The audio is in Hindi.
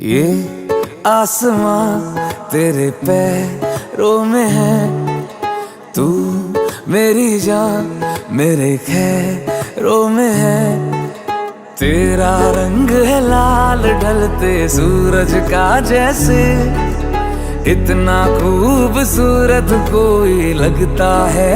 ये आसमां तेरे पैरों में है, तू मेरी जान मेरे खैरों में है। तेरा रंग है लाल ढलते सूरज का जैसे, इतना खूबसूरत कोई लगता है